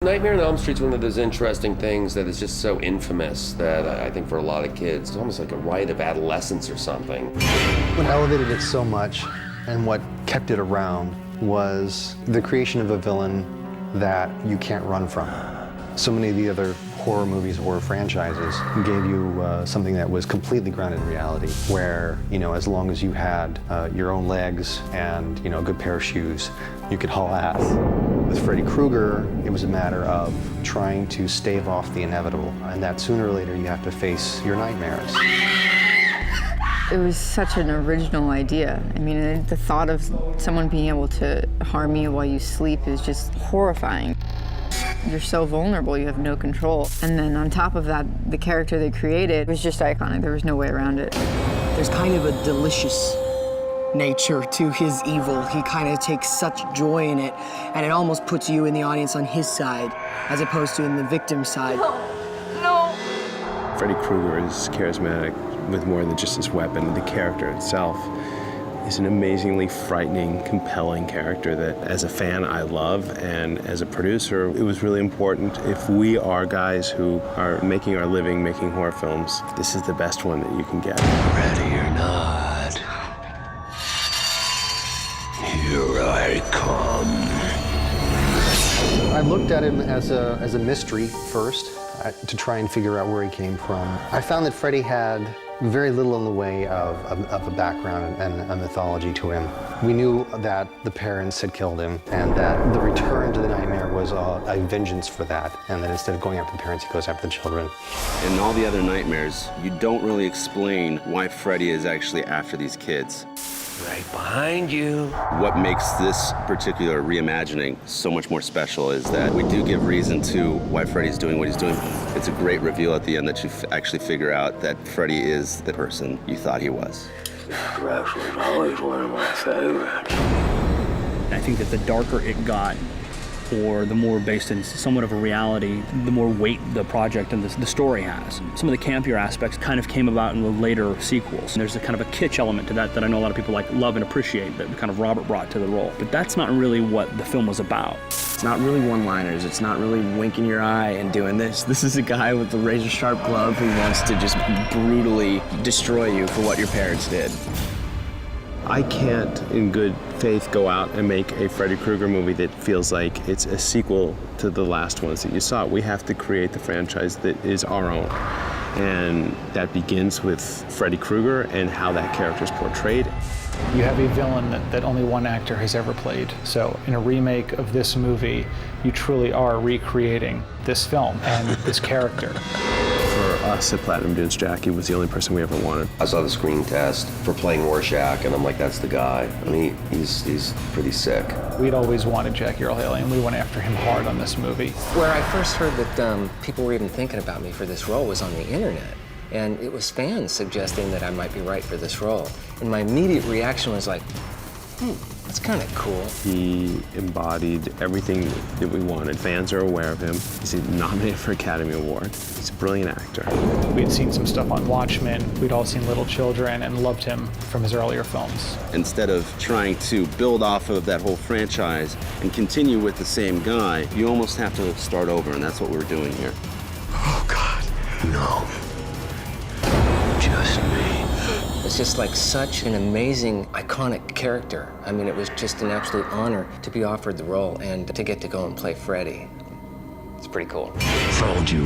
Nightmare on Elm Street's one of those interesting things that is just so infamous that I think for a lot of kids, it's almost like a rite of adolescence or something. What elevated it so much and what kept it around was the creation of a villain that you can't run from. So many of the other horror movies, horror franchises gave you something that was completely grounded in reality, where, you know, as long as you had your own legs and, you know, a good pair of shoes, you could haul ass. With Freddy Krueger, it was a matter of trying to stave off the inevitable, and that sooner or later you have to face your nightmares. It was such an original idea. I mean, the thought of someone being able to harm you while you sleep is just horrifying. You're so vulnerable, you have no control. And then on top of that, the character they created was just iconic. There was no way around it. There's kind of a delicious nature to his evil. He kind of takes such joy in it, and it almost puts you in the audience on his side, as opposed to in the victim's side. No. Freddy Krueger is charismatic with more than just his weapon. The character itself is an amazingly frightening, compelling character that, as a fan, I love, and as a producer, it was really important. If we are guys who are making our living making horror films, this is the best one that you can get. Ready or not, here I come. I looked at him as a mystery first, to try and figure out where he came from. I found that Freddy had very little in the way of a background and a mythology to him. We knew that the parents had killed him, and that the return to the nightmare was a vengeance for that, and that instead of going after the parents, he goes after the children. In all the other nightmares, you don't really explain why Freddy is actually after these kids. Right behind you. What makes this particular reimagining so much more special is that we do give reason to why Freddy's doing what he's doing. It's a great reveal at the end that you actually figure out that Freddy is the person you thought he was. Rex was always one of my favorites. I think that the darker it got, or the more based in somewhat of a reality, the more weight the project and the story has. Some of the campier aspects kind of came about in the later sequels. And there's a kind of a kitsch element to that I know a lot of people love and appreciate, that kind of Robert brought to the role. But that's not really what the film was about. It's not really one-liners. It's not really winking your eye and doing this. This is a guy with a razor-sharp glove who wants to just brutally destroy you for what your parents did. I can't, in good faith, go out and make a Freddy Krueger movie that feels like it's a sequel to the last ones that you saw. We have to create the franchise that is our own. And that begins with Freddy Krueger and how that character is portrayed. You have a villain that only one actor has ever played. So in a remake of this movie, you truly are recreating this film and this character. For us at Platinum Dunes, Jackie was the only person we ever wanted. I saw the screen test for playing Rorschach, and I'm like, that's the guy. I mean, he's pretty sick. We'd always wanted Jackie Earle Haley, and we went after him hard on this movie. Where I first heard that people were even thinking about me for this role was on the internet. And it was fans suggesting that I might be right for this role. And my immediate reaction was like, that's kind of cool. He embodied everything that we wanted. Fans are aware of him. He's nominated for Academy Award. He's a brilliant actor. We had seen some stuff on Watchmen. We'd all seen Little Children and loved him from his earlier films. Instead of trying to build off of that whole franchise and continue with the same guy, you almost have to start over, and that's what we're doing here. Oh, God, no. Just me. It's just like such an amazing, iconic character. I mean, it was just an absolute honor to be offered the role and to get to go and play Freddy. It's pretty cool. Found you.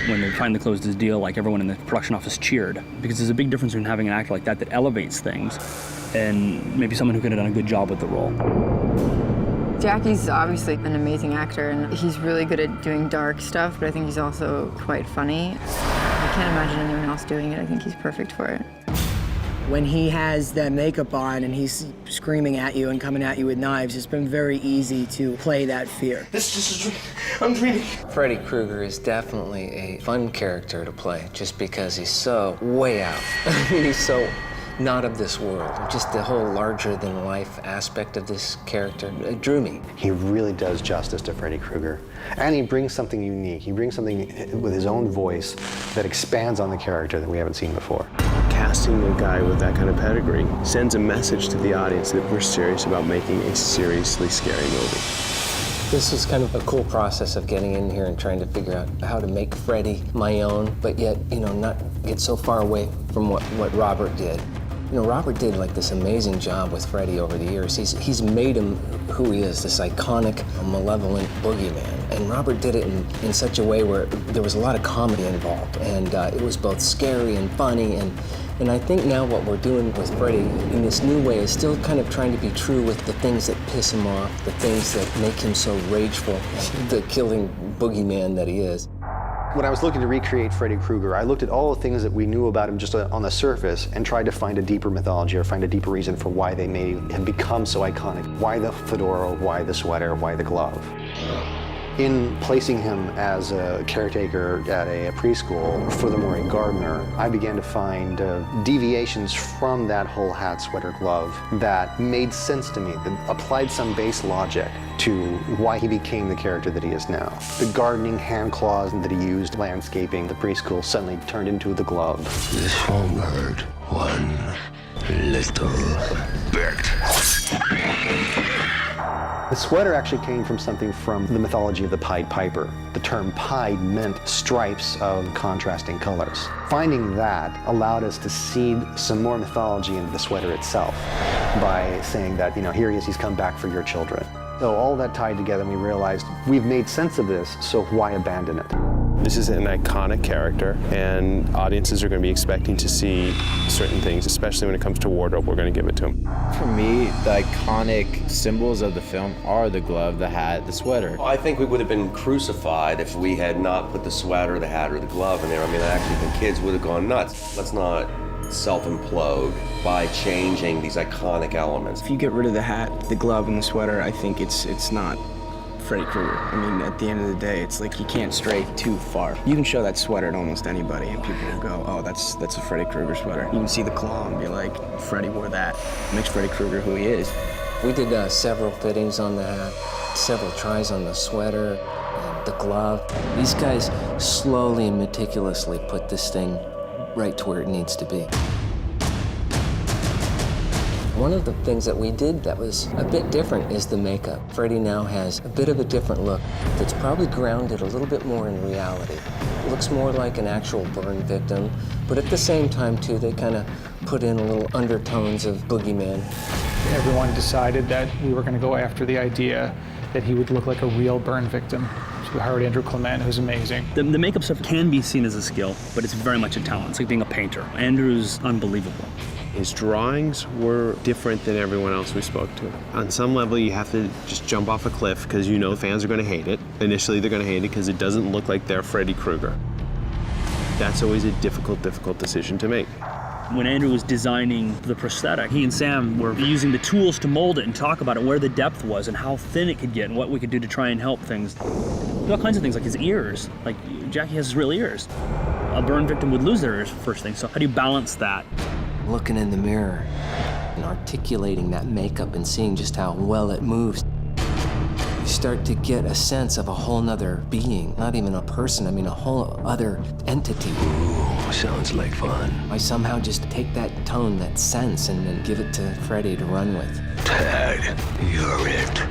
When they finally closed his deal, everyone in the production office cheered, because there's a big difference between having an actor like that elevates things and maybe someone who could have done a good job with the role. Jackie's obviously an amazing actor, and he's really good at doing dark stuff, but I think he's also quite funny. I can't imagine anyone else doing it. I think he's perfect for it. When he has that makeup on and he's screaming at you and coming at you with knives, it's been very easy to play that fear. This is a dream. I'm dreaming. Freddie Krueger is definitely a fun character to play, just because he's so way out. I mean, he's so not of this world. Just the whole larger-than-life aspect of this character, it drew me. He really does justice to Freddy Krueger. And he brings something unique. He brings something with his own voice that expands on the character that we haven't seen before. Casting a guy with that kind of pedigree sends a message to the audience that we're serious about making a seriously scary movie. This was kind of a cool process of getting in here and trying to figure out how to make Freddy my own, but yet, not get so far away from what Robert did. Robert did like this amazing job with Freddy over the years. He's made him who he is, this iconic, malevolent boogeyman. And Robert did it in such a way where there was a lot of comedy involved, and it was both scary and funny. And I think now what we're doing with Freddy in this new way is still kind of trying to be true with the things that piss him off, the things that make him so rageful, the killing boogeyman that he is. When I was looking to recreate Freddy Krueger, I looked at all the things that we knew about him just on the surface and tried to find a deeper mythology or find a deeper reason for why they may have become so iconic. Why the fedora, why the sweater, why the glove? In placing him as a caretaker at a preschool, furthermore a gardener, I began to find deviations from that whole hat, sweater, glove that made sense to me, that applied some base logic to why he became the character that he is now. The gardening hand claws that he used, landscaping, the preschool suddenly turned into the glove. This won't hurt one little bit. The sweater actually came from something from the mythology of the Pied Piper. The term pied meant stripes of contrasting colors. Finding that allowed us to seed some more mythology into the sweater itself by saying that, here he is, he's come back for your children. So all that tied together, and we realized we've made sense of this, so why abandon it? This is an iconic character, and audiences are going to be expecting to see certain things, especially when it comes to wardrobe. We're going to give it to them. For me, the iconic symbols of the film are the glove, the hat, the sweater. I think we would have been crucified if we had not put the sweater, the hat, or the glove in there. I actually think kids would have gone nuts. Let's not self-implode by changing these iconic elements. If you get rid of the hat, the glove, and the sweater, I think it's not Freddy Krueger. At the end of the day, it's like you can't stray too far. You can show that sweater to almost anybody and people will go, oh, that's a Freddy Krueger sweater. You can see the claw and be like, Freddy wore that. It makes Freddy Krueger who he is. We did several fittings on the hat, several tries on the sweater, and the glove. These guys slowly and meticulously put this thing right to where it needs to be. One of the things that we did that was a bit different is the makeup. Freddy now has a bit of a different look that's probably grounded a little bit more in reality. It looks more like an actual burn victim, but at the same time, too, they kind of put in a little undertones of boogeyman. Everyone decided that we were going to go after the idea that he would look like a real burn victim. So we hired Andrew Clement, who's amazing. The makeup stuff can be seen as a skill, but it's very much a talent. It's like being a painter. Andrew's unbelievable. His drawings were different than everyone else we spoke to. On some level, you have to just jump off a cliff because fans are going to hate it. Initially, they're going to hate it because it doesn't look like they're Freddy Krueger. That's always a difficult decision to make. When Andrew was designing the prosthetic, he and Sam were using the tools to mold it and talk about it, where the depth was and how thin it could get and what we could do to try and help things. There's all kinds of things, like his ears. Like, Jackie has real ears. A burn victim would lose their ears first thing, so how do you balance that? Looking in the mirror and articulating that makeup and seeing just how well it moves, you start to get a sense of a whole nother being, not even a person, a whole other entity. Ooh, sounds like fun. I somehow just take that tone, that sense, and then give it to Freddy to run with. Tad, you're it.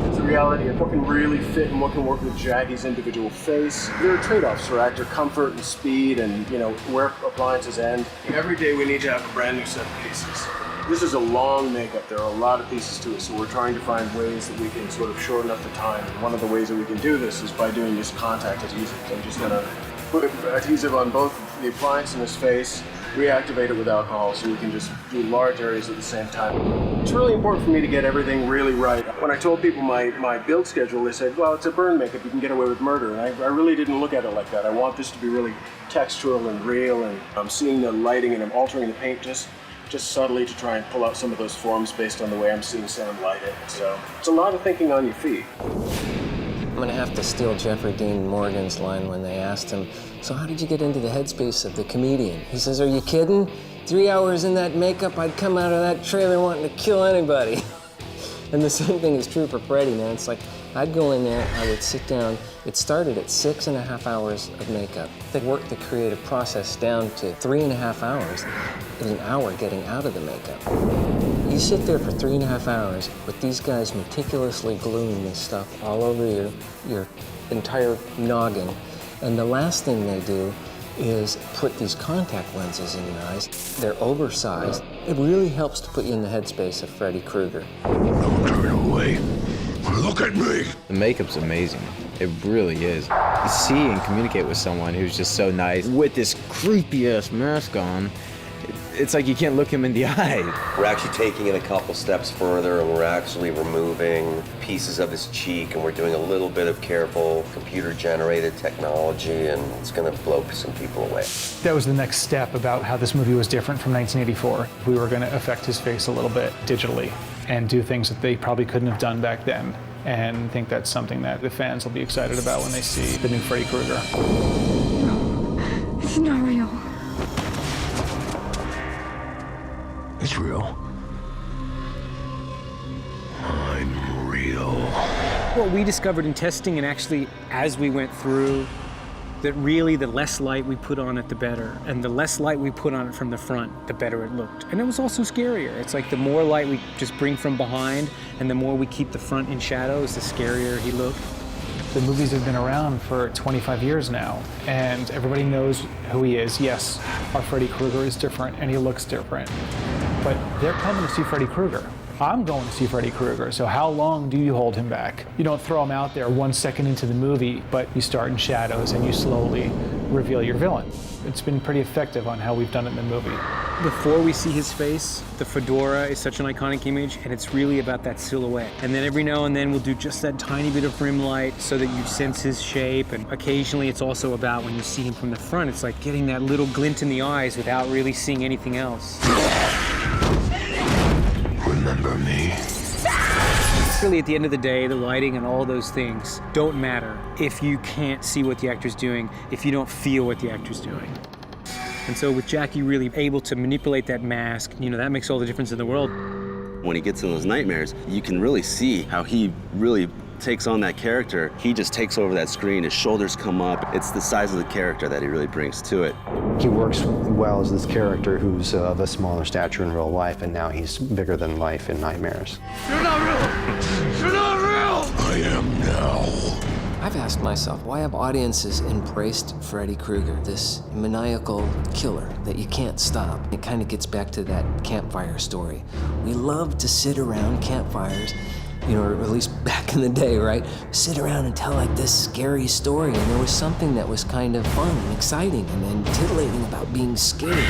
It's the reality of what can really fit and what can work with Jackie's individual face. There are trade-offs for actor comfort and speed and, where appliances end. Every day we need to have a brand new set of pieces. This is a long makeup. There are a lot of pieces to it, so we're trying to find ways that we can sort of shorten up the time. And one of the ways that we can do this is by doing this contact adhesive. I'm just gonna put adhesive on both the appliance and his face, reactivate it with alcohol so we can just do large areas at the same time. It's really important for me to get everything really right. When I told people my build schedule, they said, well, it's a burn makeup, you can get away with murder. And I really didn't look at it like that. I want this to be really textural and real, and I'm seeing the lighting and I'm altering the paint just subtly to try and pull out some of those forms based on the way I'm seeing Sam light it. So it's a lot of thinking on your feet. I'm gonna have to steal Jeffrey Dean Morgan's line when they asked him, so how did you get into the headspace of the comedian? He says, are you kidding? 3 hours in that makeup, I'd come out of that trailer wanting to kill anybody. And the same thing is true for Freddy, man. It's like, I'd go in there, I would sit down. It started at 6.5 hours of makeup. They worked the creative process down to 3.5 hours. It was an hour getting out of the makeup. You sit there for 3.5 hours with these guys meticulously gluing this stuff all over your entire noggin, and the last thing they do is put these contact lenses in your eyes. They're oversized. It really helps to put you in the headspace of Freddy Krueger. Don't turn away. Look at me. The makeup's amazing. It really is. You see and communicate with someone who's just so nice with this creepy-ass mask on. It's like you can't look him in the eye. We're actually taking it a couple steps further, and we're actually removing pieces of his cheek, and we're doing a little bit of careful computer-generated technology, and it's gonna blow some people away. That was the next step about how this movie was different from 1984. We were going to affect his face a little bit digitally and do things that they probably couldn't have done back then. And I think that's something that the fans will be excited about when they see the new Freddy Krueger. No, it's not real. It's real. I'm real. What we discovered in testing, and actually as we went through, that really the less light we put on it, the better. And the less light we put on it from the front, the better it looked. And it was also scarier. It's like the more light we just bring from behind and the more we keep the front in shadows, the scarier he looked. The movies have been around for 25 years now, and everybody knows who he is. Yes, our Freddy Krueger is different, and he looks different. But they're coming to see Freddy Krueger. I'm going to see Freddy Krueger, so how long do you hold him back? You don't throw him out there 1 second into the movie, but you start in shadows and you slowly reveal your villain. It's been pretty effective on how we've done it in the movie. Before we see his face, the fedora is such an iconic image, and it's really about that silhouette. And then every now and then we'll do just that tiny bit of rim light so that you sense his shape, and occasionally it's also about when you see him from the front, it's like getting that little glint in the eyes without really seeing anything else. Remember me? Really, at the end of the day, the lighting and all those things don't matter if you can't see what the actor's doing, if you don't feel what the actor's doing. And so with Jackie really able to manipulate that mask, you know, that makes all the difference in the world. When he gets in those nightmares, you can really see how he really takes on that character. He just takes over that screen, his shoulders come up. It's the size of the character that he really brings to it. He works well as this character who's of a smaller stature in real life, and now he's bigger than life in nightmares. You're not real! You're not real! I am now. I've asked myself, why have audiences embraced Freddy Krueger, this maniacal killer that you can't stop? It kind of gets back to that campfire story. We love to sit around campfires, you know, or at least back in the day, right? Sit around and tell like this scary story, and there was something that was kind of fun and exciting and titillating about being scared.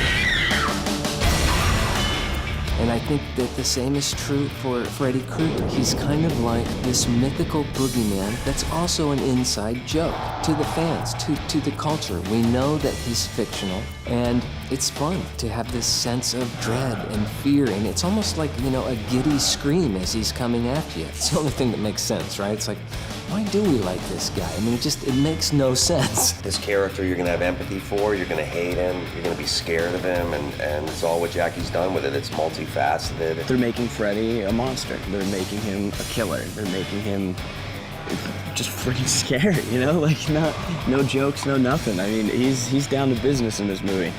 And I think that the same is true for Freddy Krueger. He's kind of like this mythical boogeyman that's also an inside joke to the fans, to the culture. We know that he's fictional, and it's fun to have this sense of dread and fear, and it's almost like, you know, a giddy scream as he's coming after you. It's the only thing that makes sense, right? It's like, why do we like this guy? I mean, it makes no sense. This character you're gonna have empathy for, you're gonna hate him, you're gonna be scared of him, and it's all what Jackie's done with it. It's multifaceted. They're making Freddy a monster. They're making him a killer. They're making him just freaking scary, you know? Like, no jokes, no nothing. I mean, he's down to business in this movie.